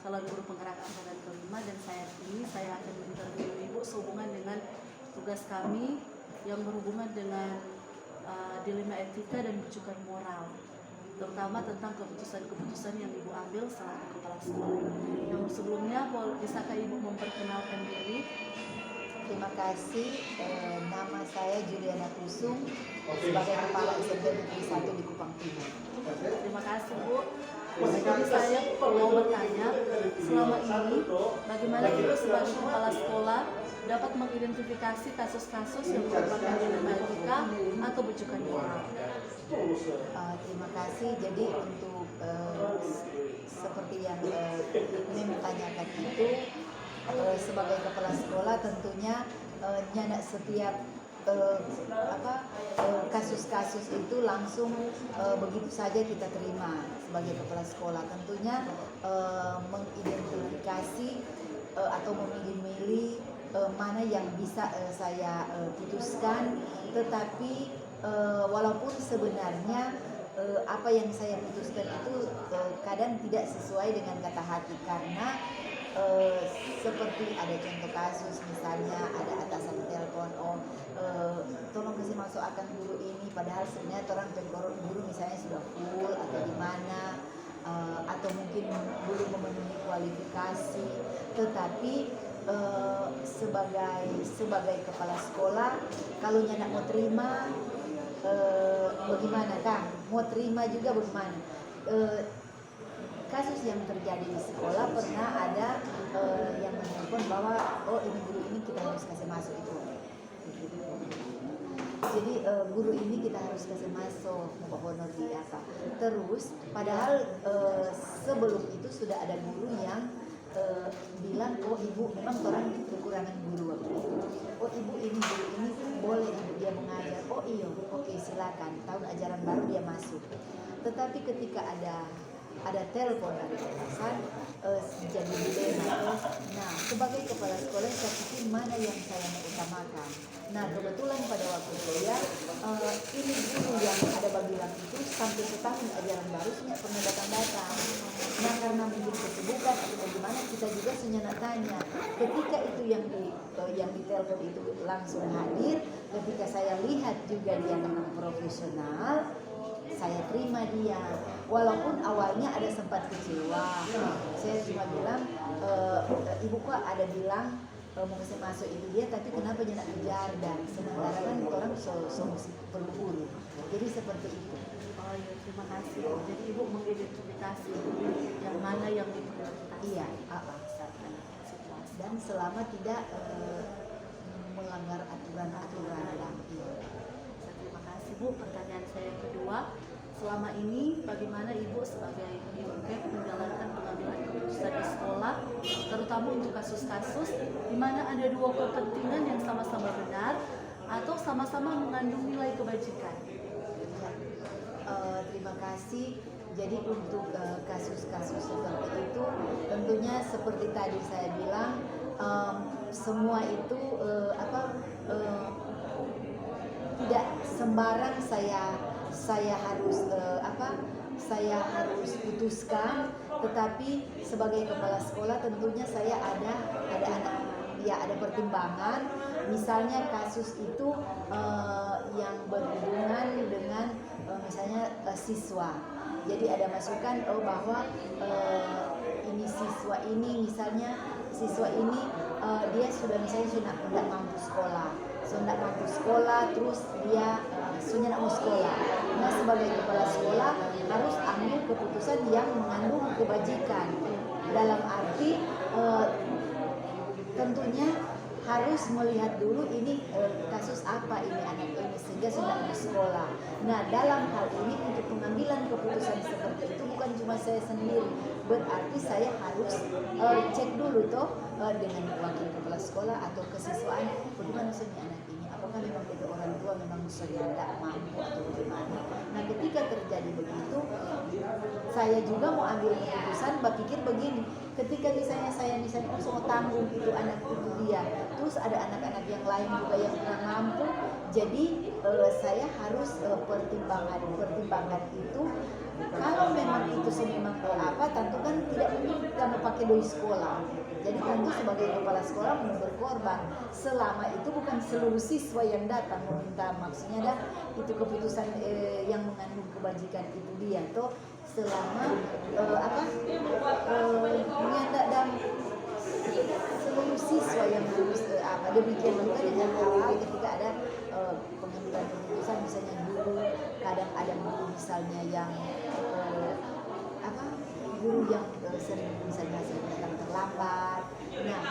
calon guru penggerak angkatan kelima, dan saya akan menginterview Ibu sehubungan dengan tugas kami yang berhubungan dengan dilema etika dan rujukan moral, terutama tentang keputusan-keputusan yang Ibu ambil selaku kepala sekolah. Namun sebelumnya, bisakah Ibu memperkenalkan diri? Terima kasih. Nama saya Juliana Kusung sebagai Kepala SMP Negeri 1 di Kupang Timur. Terima kasih, Bu. Jadi saya mau bertanya, selama ini bagaimana Ibu sebagai kepala sekolah dapat mengidentifikasi kasus-kasus yang merupakan dilema etika atau rujukan moral? Terima kasih. Jadi untuk seperti yang ini tanyakan itu, sebagai kepala sekolah tentunya nyanak setiap kasus-kasus itu langsung begitu saja kita terima sebagai kepala sekolah. Tentunya mengidentifikasi atau memilih-milih mana yang bisa saya putuskan, tetapi walaupun sebenarnya apa yang saya putuskan itu kadang tidak sesuai dengan kata hati, karena seperti ada contoh kasus, misalnya ada atasan telepon, tolong kasih masuk akan guru ini, padahal sebenarnya orang pengkoron guru misalnya sudah full atau di mana, atau mungkin belum memenuhi kualifikasi, tetapi sebagai kepala sekolah, kalau nyak mau terima, bagaimana Kang? Mau terima juga bagaimana? Kasus yang terjadi di sekolah pernah ada yang menelpon bahwa ini guru ini kita harus kasih masuk itu. Jadi guru ini kita harus kasih masuk, mau honor di apa. Terus padahal sebelum itu sudah ada guru yang bilang, ibu memang orang kekurangan guru waktu itu. Ibu ini guru ini boleh ibu dia mengajar. Iya, oke silakan. Tahun ajaran baru dia masuk. Tetapi ketika ada telepon dari atasan, jadi dilema. Nah, sebagai kepala sekolah saya pikir mana yang saya mau utamakan. Nah, kebetulan pada waktu kuliah ini guru yang ada bilang itu sampai setahun ajaran baru tidak pernah datang. Nah, karena mungkin kesibukan atau bagaimana, kita juga senyanak tanya. Ketika itu yang di telepon itu langsung hadir, ketika saya lihat juga dia memang profesional, saya terima dia. Walaupun awalnya ada sempat kecewa, saya cuma bilang, ibu kok ada bilang mau kasih masuk itu dia, tapi kenapa dia nak kejar, dan sementara kan orang solusi perlu guru. Jadi seperti itu. Oh iya, terima kasih. Jadi Ibu mengidentifikasi yang mana yang diprioritaskan. Iya. Situasi. Dan selama tidak melanggar aturan-aturan. Terima kasih, Bu. Pertanyaan saya yang kedua, selama ini bagaimana Ibu sebagai IUNKEP menjalankan pengambilan keputusan di sekolah, terutama untuk kasus-kasus di mana ada dua kepentingan yang sama-sama benar atau sama-sama mengandung nilai kebajikan? Terima kasih. Jadi untuk kasus-kasus seperti itu, tentunya seperti tadi saya bilang, semua itu tidak sembarang saya harus putuskan, tetapi sebagai kepala sekolah tentunya saya ada anak, ya ada pertimbangan. Misalnya kasus itu yang berhubungan dengan misalnya siswa. Jadi ada masukan bahwa ini siswa ini misalnya dia sudah tidak mampu sekolah, terus dia sudah tidak mau sekolah. Nah, sebagai kepala sekolah harus ambil keputusan yang mengandung kebajikan. Dalam arti tentunya harus melihat dulu ini kasus apa ini anak ini sehingga sudah mau sekolah. Nah, dalam hal ini untuk pengambilan keputusan seperti itu bukan cuma saya sendiri, berarti saya harus cek dulu dengan wakil kepala sekolah atau kesiswaan, bagaimana misalnya anak ini, apakah memang dari orang tua memang sudah tidak mampu atau bagaimana. Nah, ketika terjadi begitu, saya juga mau ambil keputusan, berpikir begini, ketika misalnya saya mau tanggung itu anak itu dia, terus ada anak-anak yang lain juga yang kurang mampu, jadi saya harus pertimbangan itu kalau memang itu memang tentu kan tidak mungkin kita mau pakai doi sekolah. Jadi tentu sebagai kepala sekolah mau berkorban selama itu bukan seluruh siswa yang datang meminta, maksudnya dah itu keputusan yang mengandung kebajikan itu dia toh selama menyandak dan seluruh siswa yang harus demikian juga dengan hal-hal ketika ada pengambilan keputusan misalnya guru, kadang ada guru misalnya yang guru yang sering misalnya datang terlambat. Nah,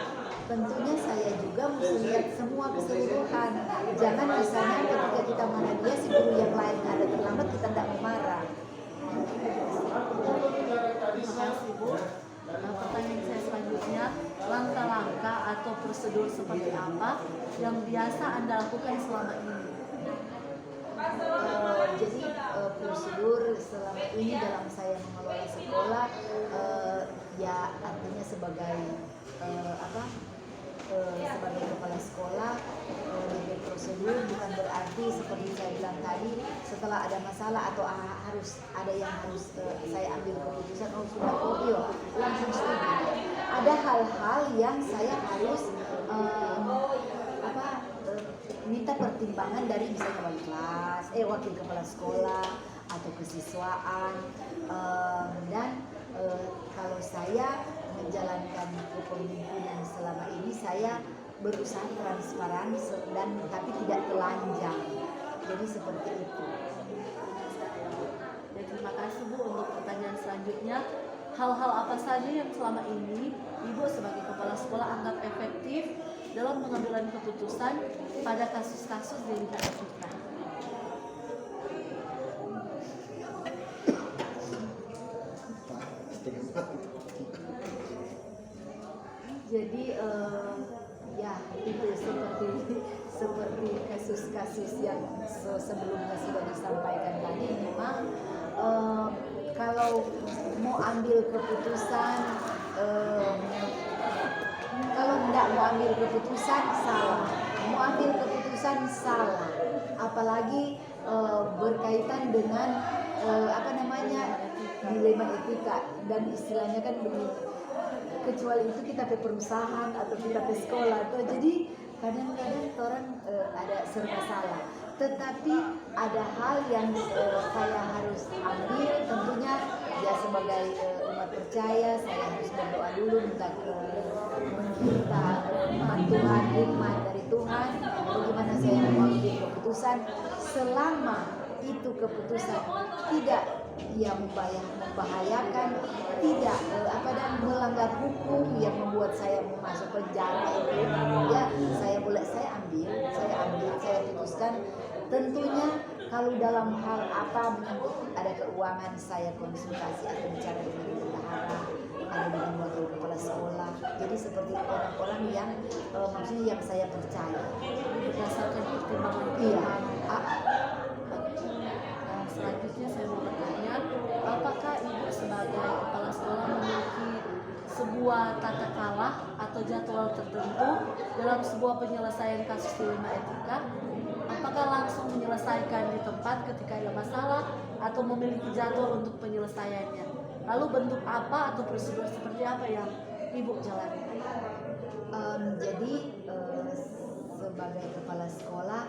tentunya saya juga mesti lihat semua keseluruhan. Jangan misalnya ketika kita marah dia, si guru yang lain ada terlambat, kita tidak memarah. Terima kasih Bu. Pertanyaan saya selanjutnya, langkah-langkah atau prosedur seperti apa yang biasa Anda lakukan selama ini? Jadi prosedur selama ini dalam saya mengelola sekolah ya artinya sebagai sebagai kepala sekolah prosedur bukan berarti seperti saya bilang tadi setelah ada masalah atau harus ada yang harus saya ambil keputusan sudah langsung setuju. Ada hal-hal yang saya harus minta pertimbangan dari misalnya wali kelas, wakil kepala sekolah atau kesiswaan dan kalau saya menjalankan kepemimpinan selama ini saya berusaha transparan dan tapi tidak telanjang. Jadi seperti itu. Ya, terima kasih Bu. Untuk pertanyaan selanjutnya, hal-hal apa saja yang selama ini Ibu sebagai kepala sekolah anggap efektif dalam pengambilan keputusan pada kasus-kasus di lingkungan kita? Jadi ya itu seperti kasus-kasus yang sebelumnya sudah disampaikan tadi memang kalau mau ambil keputusan kalau tidak mau ambil keputusan salah apalagi berkaitan dengan dilema etika dan istilahnya kan begini, kecuali itu kita ke perusahaan atau kita ke sekolah atau jadi kadang-kadang orang ada serba salah, tetapi ada hal yang saya harus ambil tentunya ya sebagai umat percaya saya harus berdoa dulu minta Tuhan, hikmat dari Tuhan bagaimana saya mengambil keputusan selama itu keputusan tidak membahayakan, tidak melanggar hukum yang membuat saya mau masuk penjara itu ya saya putuskan. Tentunya kalau dalam hal menyangkut ada keuangan saya konsultasi atau bicara dengan bendahara, ada dengan wakil kepala sekolah. Jadi seperti orang-orang yang maksudnya yang saya percaya Berdasarkan pertimbangan Tuhan. Selanjutnya saya mau bertanya, apakah Ibu sebagai kepala sekolah memiliki sebuah tata kalah atau jadwal tertentu dalam sebuah penyelesaian kasus dilema etika? Apakah langsung menyelesaikan di tempat ketika ada masalah atau memiliki jadwal untuk penyelesaiannya? Lalu bentuk apa atau prosedur seperti apa yang Ibu jalani? Jadi sebagai kepala sekolah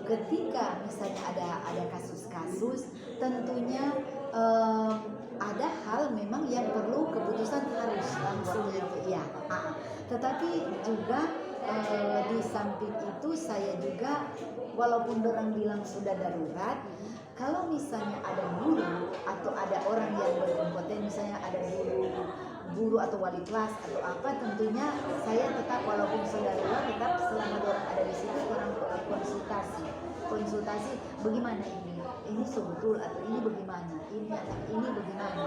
ketika misalnya ada kasus-kasus tentunya ada hal memang yang perlu keputusan harus langsung ya. Tetapi juga di samping itu saya juga walaupun orang bilang sudah darurat, kalau misalnya ada guru atau ada orang yang berkompeten, misalnya ada guru atau wali kelas atau apa, tentunya saya tetap walaupun sudah darurat tetap selama orang ada di situ orang konsultasi bagaimana ini sebetul atau ini bagaimana ini bagaimana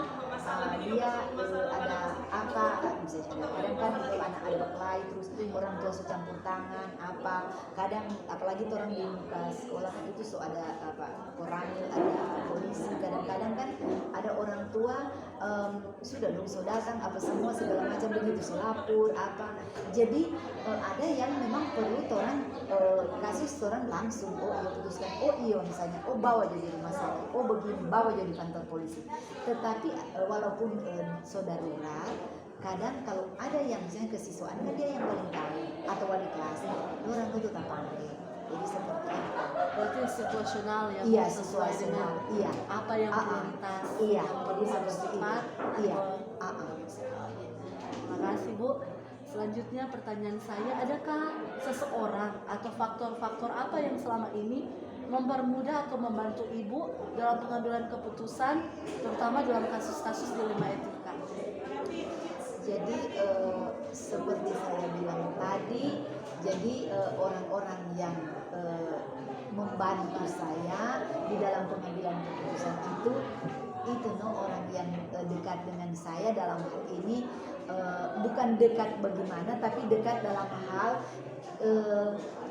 dia ada apa saja. Kadang kan kalau anak ada berkelahi terus orang tua suka campur tangan apa. Kadang apalagi orang di sekolah kan itu ada koramil, ada polisi. Kadang-kadang kan ada orang tua sudah dong datang apa semua segala macam begitu, so lapor apa. Jadi ada yang memang perlu orang kasus orang langsung putuskan misalnya bawa jadi rumah sakit, begini bawa jadi kantor polisi. Tetapi walaupun saudara kadang kalau ada yang misalnya kesiswaan dia yang paling tahu atau wali kelas orang itu tak panggil. Jadi seperti itu. Berarti situasional ya, Iya, sesuai dengan iya. apa yang prioritas, iya. yang Jadi harus seperti cepat. itu. Iya. Terima kasih Bu. Selanjutnya pertanyaan saya, adakah seseorang atau faktor-faktor apa yang selama ini mempermudah atau membantu Ibu dalam pengambilan keputusan, terutama dalam kasus-kasus dilema etika? Jadi seperti saya bilang tadi, jadi orang-orang yang membantu saya di dalam pengambilan keputusan itu orang yang dekat dengan saya dalam hal ini, bukan dekat bagaimana, tapi dekat dalam hal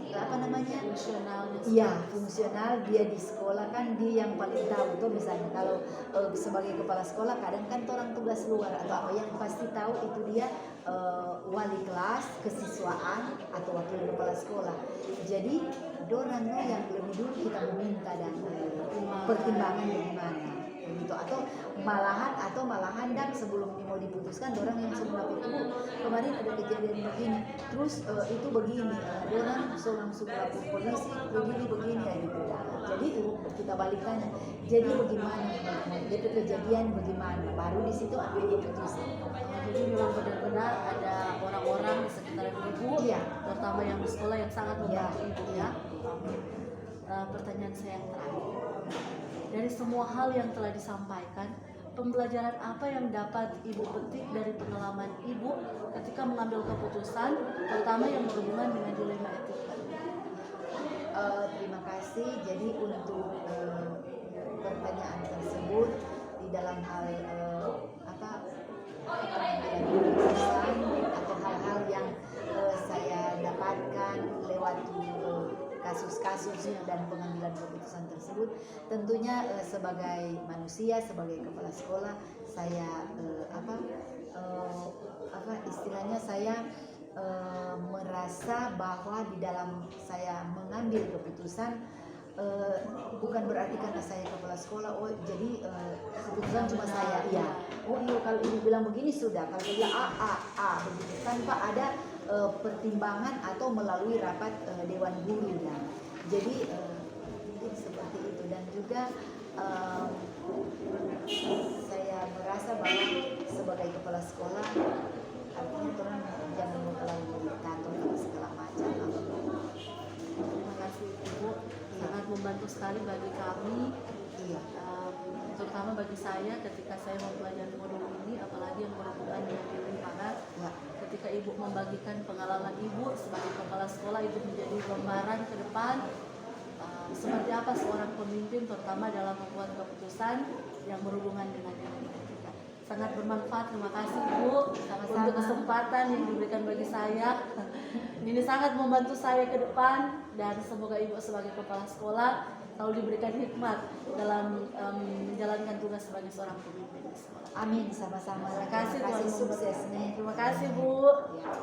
Fungsional. Iya, fungsional. Dia di sekolah kan dia yang paling tahu tuh. Misalnya kalau sebagai kepala sekolah kadang kan orang tugas luar atau apa yang pasti tahu itu dia wali kelas, kesiswaan atau wakil kepala sekolah. Jadi dorangnya yang lebih dulu kita meminta dan pertimbangan bagaimana begitu, atau malahan dan sebelum mau diputuskan orang yang sudah lapor, Ibu kemarin ada kejadian begini, terus itu begini, orang langsung lapor polisi begini ya gitu. Jadi kita balikannya, jadi bagaimana itu kejadian bagaimana, baru di situ ambil keputusan. Jadi memang benar-benar ada orang-orang di sekitar Ibu, iya, terutama yang di sekolah yang sangat membantu Ibu ya. Pertanyaan saya yang terakhir, dari semua hal yang telah disampaikan, pembelajaran apa yang dapat Ibu petik dari pengalaman Ibu ketika mengambil keputusan, terutama yang berhubungan dengan dilema etika? Terima kasih. Jadi untuk pertanyaan tersebut di dalam hal pengambilan keputusan atau hal-hal yang saya dapatkan lewat kasus-kasus dan pengambilan keputusan tersebut, tentunya sebagai manusia, sebagai kepala sekolah, saya istilahnya saya merasa bahwa di dalam saya mengambil keputusan bukan berarti karena saya kepala sekolah jadi keputusan cuma saya, iya, kalau ibu bilang begini sudah, kalau dia bilang A begitu, tanpa ada pertimbangan atau melalui rapat dewan guru ya. Jadi mungkin seperti itu, dan juga saya merasa bahwa sebagai kepala sekolah artinya orang jangan terlalu kantor atau segala macam. Terima kasih Ibu, sangat membantu sekali bagi kami. Iya. Terutama bagi saya ketika saya mempelajari modul ini, apalagi yang berhubungan dengan penyimpangan. Ya. Ketika Ibu membagikan pengalaman Ibu sebagai kepala sekolah, itu menjadi gambaran ke depan seperti apa seorang pemimpin, terutama dalam membuat keputusan yang berhubungan dengan etika. Sangat bermanfaat. Terima kasih Ibu untuk kesempatan yang diberikan bagi saya. Ini sangat membantu saya ke depan, dan semoga Ibu sebagai kepala sekolah selalu diberikan hikmat dalam menjalankan tugas sebagai seorang pemimpin di sekolah. Amin, sama-sama. Terima kasih Tuhan, sukses nih. Terima kasih Bu. Ya.